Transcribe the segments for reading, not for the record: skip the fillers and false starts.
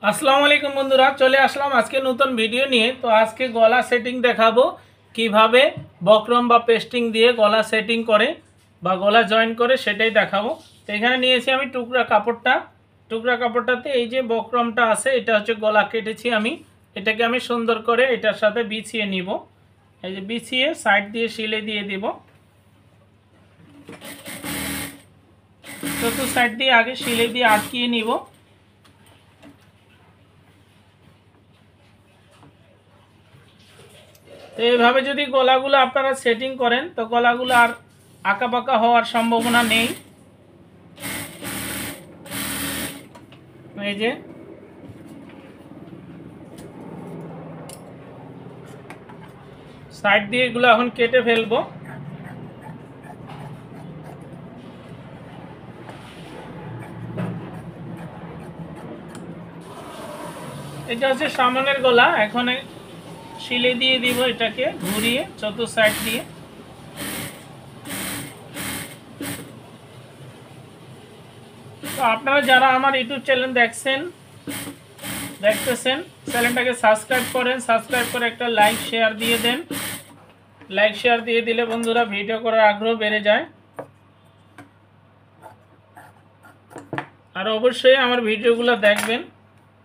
আসসালামু আলাইকুম বন্ধুরা, চলে আসলাম আজকে নতুন ভিডিও নিয়ে। তো আজকে গলা সেটিং দেখাবো কিভাবে বক্রম বা পেস্টিং দিয়ে গলা সেটিং করে বা গলা জয়েন করে, সেটাই দেখাবো। তো এখানে নিয়েছি আমি টুকরা কাপড়টাতে এই যে বক্রমটা আছে, এটা হচ্ছে গলা কেটেছি আমি। এটাকে আমি সুন্দর করে এটার সাথে বিছিয়ে নিব। এই যে বিছিয়ে সাইড দিয়ে সিলে দিয়ে দিব। চতুর্থ সাইড দিয়ে আগে সিলে দিয়ে আটকিয়ে নিব। তো এইভাবে যদি গলাগুলো আপনারা সেটিং করেন তো গলাগুলো আর আঁকাবাঁকা হওয়ার সম্ভাবনা নেই। এই যে সাইড দিয়ে এগুলো এখন কেটে ফেলবো। এটা হচ্ছে সামনের গলা, এখন সিলে দিয়ে দিব এটাকে ঘুরিয়ে চতুর্থ সাইড দিয়ে। তো আপনারা যারা আমার ইউটিউব চ্যানেল দেখতেছেন চ্যানেলটাকে সাবস্ক্রাইব করেন, সাবস্ক্রাইব করে একটা লাইক শেয়ার দিয়ে দেন। লাইক শেয়ার দিয়ে দিলে বন্ধুরা ভিডিও করার আগ্রহ বেড়ে যায়। আর অবশ্যই আমার ভিডিওগুলো দেখবেন।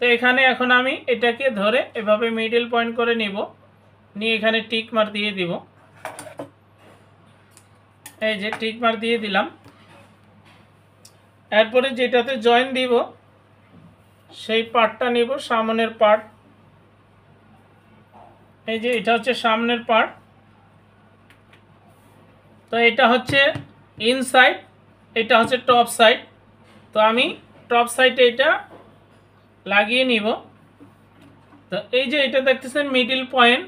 তো এখানে এখন আমি এটাকে ধরে এভাবে মিডল পয়েন্ট করে নিব, নিয়ে এখানে টিক মার দিয়ে দিব। এই যে টিক মার দিয়ে দিলাম। এরপরে যেটাতে জয়েন দিব সেই পার্টটা নিব, সামনের পার্ট। এই যে এটা হচ্ছে সামনের পার্ট। তো এটা হচ্ছে ইনসাইড, এটা হচ্ছে টপ সাইড। তো আমি টপ সাইডে এটা লাগিয়ে নিব। তো এই যে এটা দেখতেছেন মিডল পয়েন্ট,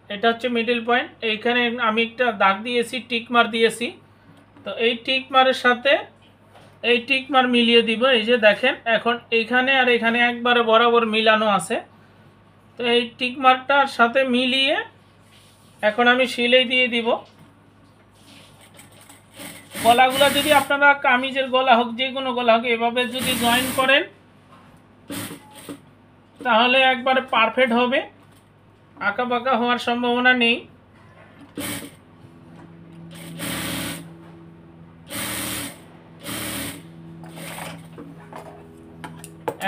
এটা হচ্ছে মিডল পয়েন্ট। এইখানে আমি একটা দাগ দিয়েছি, টিক মার দিয়েছি। তো এই টিক মারের সাথে এই টিক মার মিলিয়ে দিব। এই যে দেখেন এখন এইখানে আর এখানে একবারে বরাবর মিলানো আছে। তো এই টিক মারটার সাথে মিলিয়ে এখন আমি সিলাই দিয়ে দিব। গলাগুলো যদি আপনারা কামিজের গলা হোক, যে কোনো গলা হোক, এভাবে যদি জয়েন করেন তাহলে একবারে পারফেক্ট হবে, আঁকাবাঁকা হওয়ার সম্ভাবনা নেই।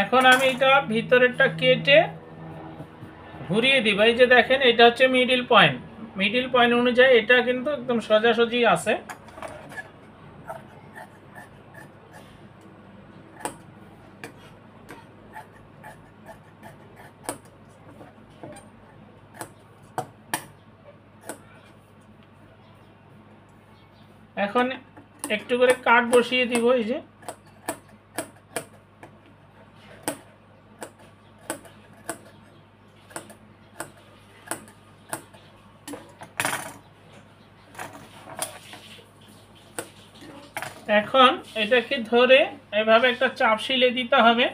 এখন আমি এটা ভিতরেরটা কেটে ঘুরিয়ে দিব। এই যে দেখেন এটা হচ্ছে মিডল পয়েন্ট, মিডল পয়েন্ট অনুযায়ী এটা কিন্তু একদম সোজাসুজি আছে। এখন একটু করে কাট বসিয়ে দিব। এই যে এখন এটাকে ধরে এভাবে একটা চাপ সিলে দিতে হবে।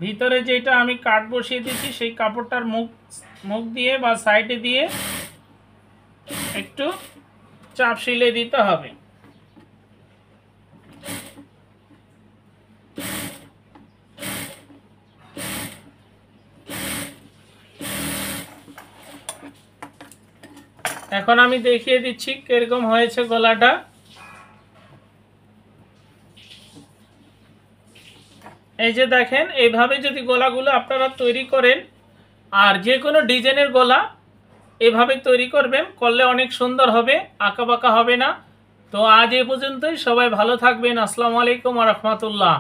ভিতরে যেটা আমি কাট বসিয়ে দিচ্ছি সেই কাপড়টার মুখ দিয়ে বা সাইডে দিয়ে একটু চাপ সিলে দিতে হবে। এখন আমি দেখিয়ে দিচ্ছি কিরকম হয়েছে গলাটা। এই যে দেখেন এইভাবে যদি গলাগুলো আপনারা তৈরি করেন, আর যে কোনো ডিজাইনের গলা এভাবে তৈরি করবেন, করলে অনেক সুন্দর হবে, আঁকাবাঁকা হবে না। তো আজ এ পর্যন্তই, সবাই ভালো থাকবেন। আসসালামু আলাইকুম ওয়া রাহমাতুল্লাহ।